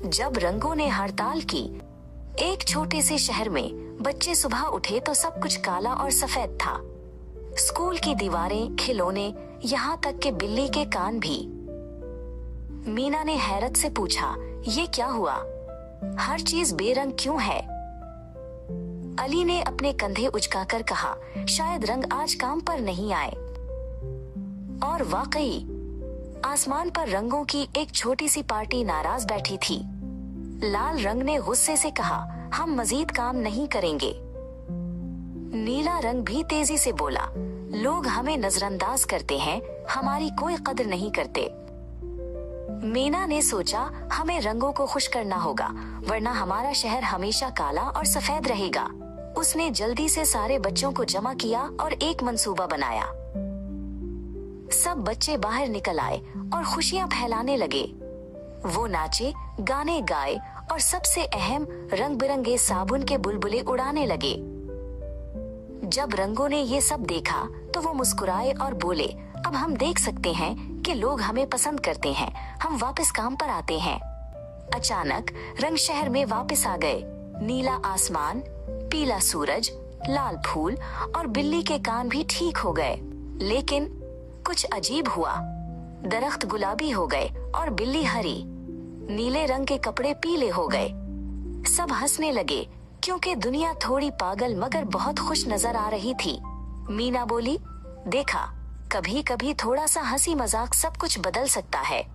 जब रंगों ने हड़ताल की, एक छोटे से शहर में बच्चे सुबह उठे तो सब कुछ काला और सफेद था। स्कूल की दीवारें, खिलौने, यहाँ तक कि बिल्ली के कान भी। मीना ने हैरत से पूछा, ये क्या हुआ? हर चीज बेरंग क्यों है? अली ने अपने कंधे उचकाकर कहा, शायद रंग आज काम पर नहीं आए। और वाकई आसमान पर रंगों की एक छोटी सी पार्टी नाराज बैठी थी। लाल रंग ने गुस्से से कहा, हम मजीद काम नहीं करेंगे। नीला रंग भी तेजी से बोला, लोग हमें नजरअंदाज करते हैं, हमारी कोई कदर नहीं करते। मीना ने सोचा, हमें रंगों को खुश करना होगा, वरना हमारा शहर हमेशा काला और सफेद रहेगा। उसने जल्दी से सारे बच्चों को जमा किया और एक मंसूबा बनाया। सब बच्चे बाहर निकल आए और खुशियां फैलाने लगे। वो नाचे, गाने गाए और सबसे अहम, रंग बिरंगे साबुन के बुलबुले उड़ाने लगे। जब रंगों ने ये सब देखा तो वो मुस्कुराए और बोले, अब हम देख सकते हैं कि लोग हमें पसंद करते हैं, हम वापस काम पर आते हैं। अचानक रंग शहर में वापस आ गए। नीला आसमान, पीला सूरज, लाल फूल और बिल्ली के कान भी ठीक हो गए। लेकिन कुछ अजीब हुआ। दरख्त गुलाबी हो गए और बिल्ली हरी। नीले रंग के कपड़े पीले हो गए। सब हंसने लगे क्योंकि दुनिया थोड़ी पागल मगर बहुत खुश नजर आ रही थी। मीना बोली, देखा, कभी कभी थोड़ा सा हंसी मजाक सब कुछ बदल सकता है।